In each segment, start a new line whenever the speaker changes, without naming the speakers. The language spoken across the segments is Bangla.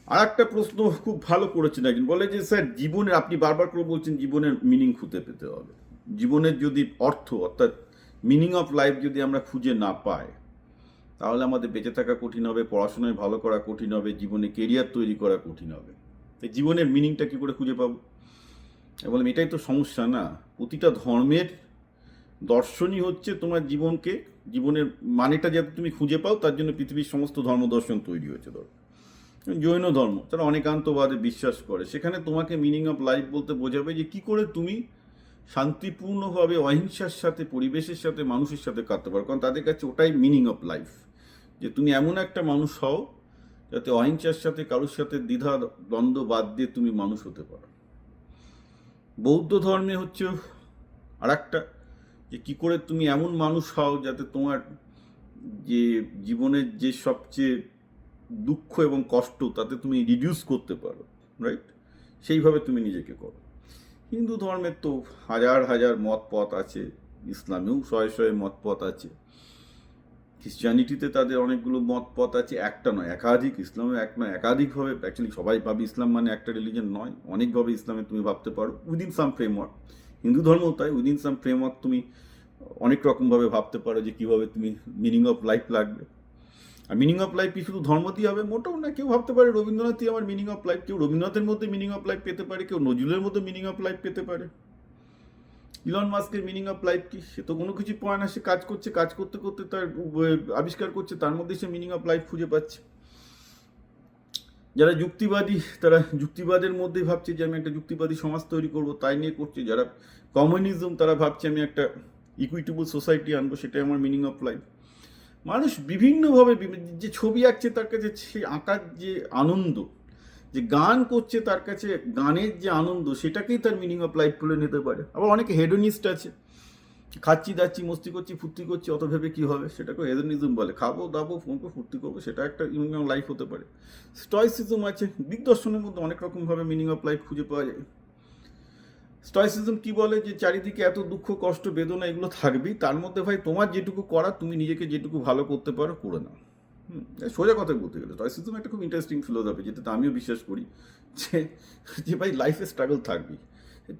আর একটা প্রশ্ন খুব ভালো করেছেন একজন, বলে যে স্যার জীবনের, আপনি বারবার করে বলছেন জীবনের মিনিং খুঁজে পেতে হবে, জীবনের যদি অর্থ অর্থাৎ মিনিং অফ লাইফ যদি আমরা খুঁজে না পাই, তাহলে আমাদের বেঁচে থাকা কঠিন হবে, পড়াশোনায় ভালো করা কঠিন হবে, জীবনে কেরিয়ার তৈরি করা কঠিন হবে। তাই জীবনের মিনিংটা কী করে খুঁজে পাবো? বললাম এটাই তো সমস্যা না। প্রতিটা ধর্মের দর্শনই হচ্ছে তোমার জীবনকে, জীবনের মানেটা যাতে তুমি খুঁজে পাও, তার জন্য পৃথিবীর সমস্ত ধর্ম দর্শন তৈরি হয়েছে। ধরো জৈন ধর্ম, তারা অনেকান্তবাদে বিশ্বাস করে, সেখানে তোমাকে মিনিং অফ লাইফ বলতে বোঝাবে যে কি করে তুমি শান্তিপূর্ণভাবে অহিংসার সাথে, পরিবেশের সাথে, মানুষের সাথে কাটতে পারো। কারণ তাদের কাছে ওটাই মিনিং অফ লাইফ, যে তুমি এমন একটা মানুষ হও যাতে অহিংসার সাথে, কারোর সাথে দ্বিধা দ্বন্দ্ব বাদ দিয়ে তুমি মানুষ হতে পারো। বৌদ্ধ ধর্মে হচ্ছে আর একটা, যে কী করে তুমি এমন মানুষ হও যাতে তোমার যে জীবনের যে সবচেয়ে দুঃখ এবং কষ্ট তাতে তুমি রিডিউস করতে পারো, রাইট? সেইভাবে তুমি নিজেকে করো। হিন্দু ধর্মের তো হাজার হাজার মত পথ আছে, ইসলামেও শয়ে শয়ে মত পথ আছে, খ্রিস্টানিটিতে তাদের অনেকগুলো মত পথ আছে, একটা নয় একাধিক, ইসলামে এক নয় একাধিকভাবে। অ্যাকচুয়ালি সবাই ভাবে ইসলাম মানে একটা রিলিজন নয়, অনেকভাবে ইসলামে তুমি ভাবতে পারো উইদিন সাম ফ্রেমওয়ার্ক। হিন্দু ধর্মও তাই, উইদিন সাম ফ্রেমওয়ার্ক তুমি অনেক রকমভাবে ভাবতে পারো যে কীভাবে তুমি মিনিং অফ লাইফ লাগবে। আর মিনিং অফ লাইফ কি শুধু ধর্ম দিয়ে হবে? মোটেও না। কেউ ভাবতে পারে রবীন্দ্রনাথই আমার মিনিং অফ লাইফ, কেউ রবীন্দ্রনাথের মধ্যে মিনিং অফ লাইফ পেতে পারে, কেউ নজরুলের মধ্যে মিনিং অফ লাইফ পেতে পারে। ইলন মাস্কের মিনিং অফ লাইফ কি? সে তো কোনো কিছু পায় না, সে কাজ করছে, কাজ করতে করতে তার আবিষ্কার করছে, তার মধ্যে সে মিনিং অফ লাইফ খুঁজে পাচ্ছে। যারা যুক্তিবাদী, তারা যুক্তিবাদের মধ্যে ভাবছে যে আমি একটা যুক্তিবাদী সমাজ তৈরি করব, তাই নিয়ে করছে। যারা কমিউনিজম, তারা ভাবছে আমি একটা ইকুইটেবল সোসাইটি আনবো, সেটাই আমার মিনিং অফ লাইফ। মানুষ বিভিন্নভাবে, যে ছবি আঁকছে তার কাছে সেই আঁকার যে আনন্দ, যে গান করছে তার কাছে গানের যে আনন্দ, সেটাকেই তার মিনিং অফ লাইফ তুলে নিতে পারে। আবার অনেকে হেডোনিস্ট আছে, খাচ্ছি দাচ্ছি মস্তি করছি ফুর্তি করছি, অত ভেবে কী হবে, সেটাকে হেডোনিজম বলে। খাবো দাবো ফোন করে ফুর্তি করবো, সেটা একটা মিনিং অফ লাইফ হতে পারে। স্টয়সিজম আছে, গ্রিক দর্শনের মধ্যে অনেক রকমভাবে মিনিং অফ লাইফ খুঁজে পাওয়া যায়। স্টয়সিজম কি বলে, যে চারিদিকে এত দুঃখ কষ্ট বেদনা এগুলো থাকবেই, তার মধ্যে ভাই তোমার যেটুকু করার, তুমি নিজেকে যেটুকু ভালো করতে পারো করে নাও। সোজা কথা বলতে গেলে স্টয়সিজম একটা খুব ইন্টারেস্টিং ফিলোসফি, যেটাতে আমিও বিশ্বাস করি যে যে ভাই লাইফে স্ট্রাগল থাকবেই।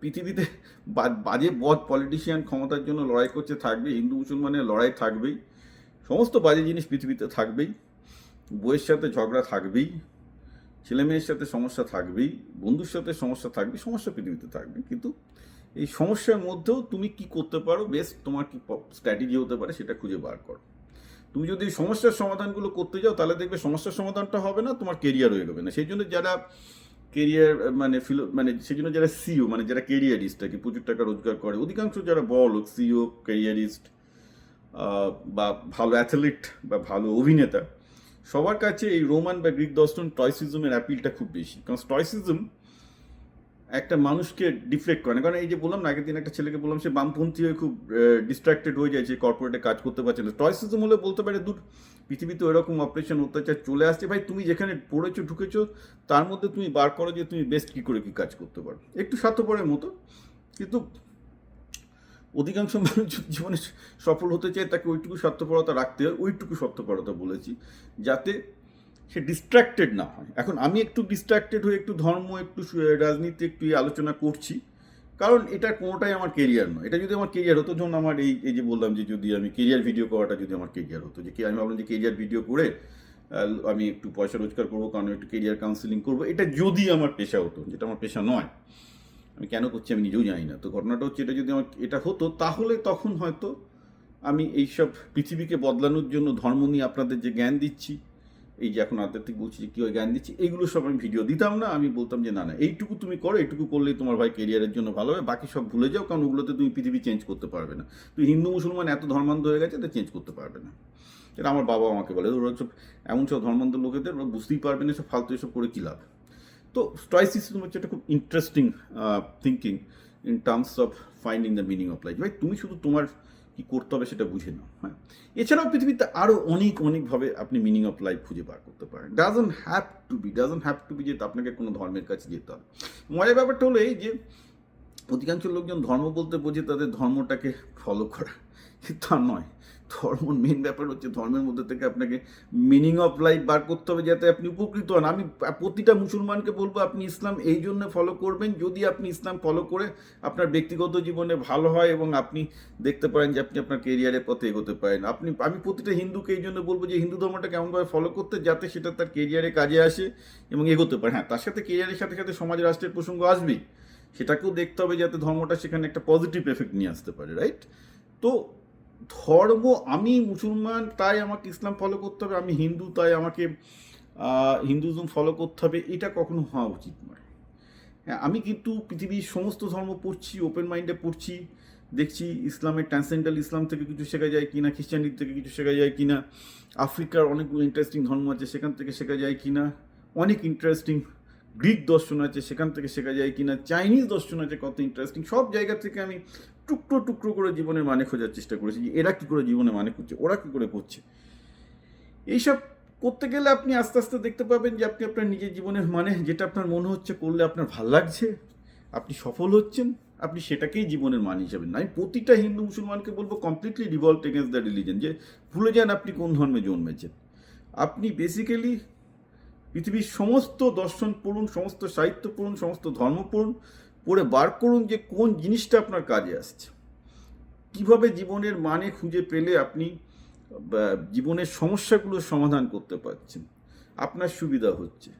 পৃথিবীতে বাজে বদ পলিটিশিয়ান ক্ষমতার জন্য লড়াই করছে, থাকবে। হিন্দু মুসলমানের লড়াই থাকবেই, সমস্ত বাজে জিনিস পৃথিবীতে থাকবেই, বইয়ের সাথে ঝগড়া থাকবেই, ছেলে মেয়ের সাথে সমস্যা থাকবেই, বন্ধুর সাথে সমস্যা থাকবেই, সমস্যা পৃথিবীতে থাকবে। কিন্তু এই সমস্যার মধ্যেও তুমি কি করতে পারো, বেস্ট তোমার কি স্ট্র্যাটেজি হতে পারে, সেটা খুঁজে বার করো। তুমি যদি সমস্যার সমাধানগুলো করতে যাও, তাহলে দেখবে সমস্যার সমাধানটা হবে না, তোমার কেরিয়ার হয়ে যাবে না। সেই জন্য যারা কেরিয়ার সেই জন্য যারা সিও, মানে যারা কেরিয়ারিস্ট আর কি, প্রচুর টাকা রোজগার করে, অধিকাংশ যারা বড় সিও, কেরিয়ারিস্ট বা ভালো অ্যাথলিট বা ভালো অভিনেতা, সবার কাছে এই রোমান বা গ্রিক দর্শন স্টয়সিজমের অ্যাপিলটা খুব বেশি। কারণ স্টয়সিজম একটা মানুষকে ডিফ্লেক্ট করে না। কারণ এই যে বললাম না, আগের দিন একটা ছেলেকে বললাম, সে বামপন্থী হয়ে খুব ডিস্ট্রাক্টেড হয়ে যায়, যে কর্পোরেটে কাজ করতে পারছে না। স্টয়সিজম হলে বলতে পারে দূর, পৃথিবীতে ওইরকম অপারেশন অত্যাচার চলে আসছে, ভাই তুমি যেখানে পড়েছো ঢুকেছো, তার মধ্যে তুমি বার করো যে তুমি বেস্ট কী করে কী কাজ করতে পারো। একটু স্বার্থপরের মতো, কিন্তু অধিকাংশ মানুষ জীবনে সফল হতে চায়, তাকে ওইটুকু স্বার্থপরতা রাখতে হয়। ওইটুকু স্বার্থপরতা বলেছি, যাতে সে ডিস্ট্র্যাক্টেড না হয়। এখন আমি একটু ডিস্ট্র্যাক্টেড হয়ে একটু ধর্ম, একটু রাজনীতি, একটু আলোচনা করছি, কারণ এটা কোনোটাই আমার কেরিয়ার নয়। এটা যদি আমার কেরিয়ার হতো, যখন আমার এই যে বললাম যে যদি আমি কেরিয়ার ভিডিও করাটা যদি আমার কেরিয়ার হতো, যে আমি ভাবলাম যে কেরিয়ার ভিডিও করে আমি একটু পয়সা রোজগার করবো, কারণ একটু কেরিয়ার কাউন্সিলিং করবো, এটা যদি আমার পেশা হতো, যেটা আমার পেশা নয়, আমি কেন করছি আমি নিজেও জানি না। তো ঘটনাটা হচ্ছে, এটা যদি আমার এটা হতো, তাহলে তখন হয়তো আমি এইসব পৃথিবীকে বদলানোর জন্য ধর্ম নিয়ে আপনাদের যে জ্ঞান দিচ্ছি, এই যে এখন আধ্যাত্মিক বলছি যে কীভাবে জ্ঞান দিচ্ছি, এইগুলো সব আমি ভিডিও দিতাম না। আমি বলতাম যে না না, এইটুকু তুমি করো, এইটুকু করলেই তোমার ভাই কেরিয়ারের জন্য ভালো হবে, বাকি সব ভুলে যাও, কারণ ওগুলোতে তুমি পৃথিবী চেঞ্জ করতে পারবে না। তুই হিন্দু মুসলমান এত ধর্মান্ধ হয়ে গেছে, এটা চেঞ্জ করতে পারবে না। এটা আমার বাবা আমাকে বলে, ওরা সব এমন সব ধর্মান্ধ লোকেদের, ওরা বুঝতেই পারবে না, সব ফালতু এসব করে কী লাভ। তো স্টয়সিজম হচ্ছে একটা খুব interesting thinking in terms of finding the meaning of life. ভাই তুমি শুধু তোমার কী করতে হবে সেটা বুঝে নাও। হ্যাঁ, এছাড়াও পৃথিবীতে আরও অনেকভাবে আপনি মিনিং অফ লাইফ খুঁজে বার করতে পারেন। ডাজন্ট হ্যাভ টু বি যে আপনাকে কোনো ধর্মের কাছে যেতে হবে। মজার ব্যাপারটা হলো এই যে অধিকাংশ লোকজন ধর্ম বলতে বোঝে তাদের ধর্মটাকে ফলো করা, তা নয়। ধর্মর মেন ব্যাপার হচ্ছে ধর্মের মধ্যে থেকে আপনাকে মিনিং অফ লাইফ বার করতে হবে যাতে আপনি উপকৃত হন। আমি প্রতিটা মুসলমানকে বলবো আপনি ইসলাম এই জন্য ফলো করবেন যদি আপনি ইসলাম ফলো করে আপনার ব্যক্তিগত জীবনে ভালো হয় এবং আপনি দেখতে পারেন যে আপনি আপনার কেরিয়ারের পথে এগোতে পারেন। আমি প্রতিটা হিন্দুকে এই জন্য বলবো যে হিন্দু ধর্মটা কেমনভাবে ফলো করতে যাতে সেটা তার কেরিয়ারে কাজে আসে এবং এগোতে পারে। হ্যাঁ, তার সাথে কেরিয়ারের সাথে সাথে সমাজ রাষ্ট্রের প্রসঙ্গ আসবেই, সেটাকেও দেখতে হবে যাতে ধর্মটা সেখানে একটা পজিটিভ এফেক্ট নিয়ে আসতে পারে, রাইট? তো ধর্ম, আমি মুসলমান তাই আমাকে ইসলাম ফলো করতে হবে, আমি হিন্দু তাই আমাকে হিন্দুজম ফলো করতে হবে, এটা কখনো হওয়া উচিত নয়। হ্যাঁ, আমি কিন্তু পৃথিবীর সমস্ত ধর্ম পড়ছি, ওপেন মাইন্ডে পড়ছি, দেখছি ইসলামের ট্রান্সেন্ডেন্টাল ইসলাম থেকে কিছু শেখা যায় কিনা, খ্রিস্টানিটি থেকে কিছু শেখা যায় কিনা, আফ্রিকার অনেকগুলো ইন্টারেস্টিং ধর্ম আছে সেখান থেকে শেখা যায় কিনা, অনেক ইন্টারেস্টিং গ্রিক দর্শন আছে সেখান থেকে শেখা যায় কিনা, চাইনিজ দর্শন আছে কত ইন্টারেস্টিং। সব জায়গা থেকে আমি টুকরো টুকরো করে জীবনের মানে খোঁজার চেষ্টা করেছি যে এরা কী করে জীবনে মানে খুঁজছে, ওরা কী করে করছে। এইসব করতে গেলে আপনি আস্তে আস্তে দেখতে পাবেন যে আপনি আপনার নিজের জীবনের মানে যেটা আপনার মনে হচ্ছে করলে আপনার ভাল লাগছে, আপনি সফল হচ্ছেন, আপনি সেটাকেই জীবনের মান হিসাবে। আমি প্রতিটা হিন্দু মুসলমানকে বলবো completely revolt against the religion, যে ভুলে যান আপনি কোন ধর্মে জন্মেছেন। আপনি বেসিক্যালি পৃথিবীর সমস্ত দর্শন পড়ুন, সমস্ত সাহিত্য পড়ুন, সমস্ত ধর্ম পড়ুন, পড়ে বার করুন যে কোন জিনিসটা আপনার কাজে আসছে, কিভাবে জীবনের মানে খুঁজে পেলে আপনি জীবনের সমস্যাগুলোর সমাধান করতে পারছেন, আপনার সুবিধা হচ্ছে,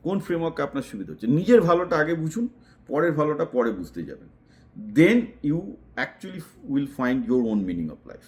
কোন ফ্রেমওয়ার্কে আপনার সুবিধা হচ্ছে। নিজের ভালোটা আগে বুঝুন, পরের ভালোটা পরে বুঝতে যাবেন, then you actually will find your own meaning of life.